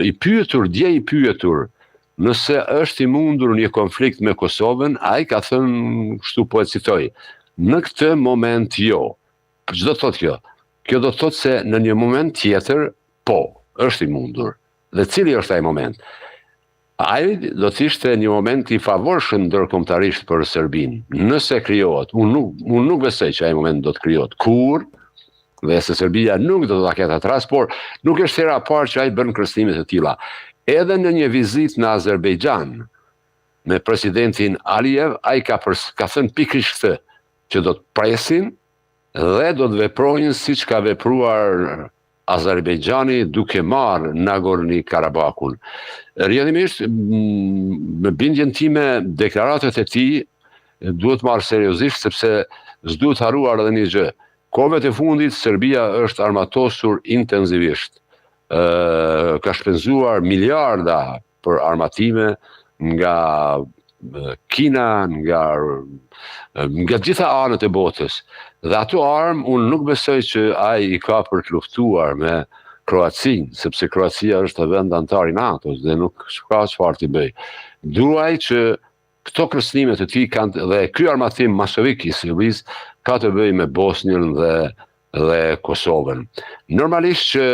i pyetur, nëse është i mundur një konflikt me Kosovën, ai ka thënë, kështu po e citoj, në këtë moment jo. Ç'do thotë kjo? Kjo do thotë se në një moment tjetër, po, është i mundur. Dhe cili është ai moment? Ai do të ishte një moment i favorshëm ndërkombëtarisht për Serbinë. Nëse krijohet, unë nuk besoj që ai moment do të krijohet kur, dhe se Serbia nuk do ta ketë atë rast, por nuk është hera e parë që ai bën kërcënime të tilla. Edhe në një vizitë në Azerbejxhan me presidentin Aliyev, ai ka thënë pikërisht këtë, që do të presin dhe do të veprojnë siç ka vepruar Azerbejxhani duke marrë Nagorno-Karabakun. Rrjedhimisht, me bindjen time, deklaratat e tij duhet marrë seriozisht, sepse s'duhet harruar edhe një gjë. Kohëve të fundit, Serbia është armatosur intensivisht. Ka shpenzuar miliarda për armatime nga Kina, nga gjitha anët e botës. Dhe ato armë, unë nuk besoj që ai i ka për të luftuar me Kroacinë, sepse Kroacia është vend antar i NATO-s dhe nuk ka çfarë të bëj. Duaj që këto kërcënime të tij kanë, dhe ky armatim masovik i Serbisë ka të bëjë me Bosnjën dhe Kosovën. Normalisht që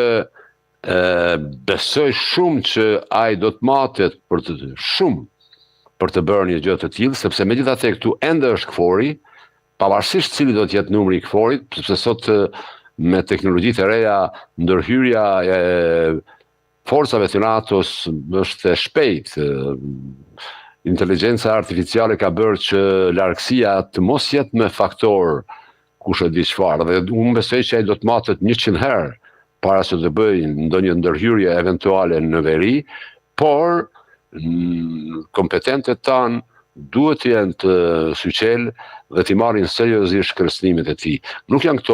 besoj shumë që ai do të matet për të bërë një gjë të tillë, sepse megjithatë këtu ende është KFOR-i, pavarësisht cili do të jetë numri i KFOR-it, sepse sot me teknologjitë e reja, ndërhyrja e forcave të NATO-s është e shpejtë. Inteligjenca artificiale ka bërë që largësia të mos jetë me faktor kush e di çfarë, dhe unë besoj që ai do të matet 100 herë para se të bëjë ndonjë ndërhyrje eventuale në veri, por kompetentët tanë duhet të jenë të syqel dhe t'i marrin seriozisht kërcënimet e tij. Nuk janë këto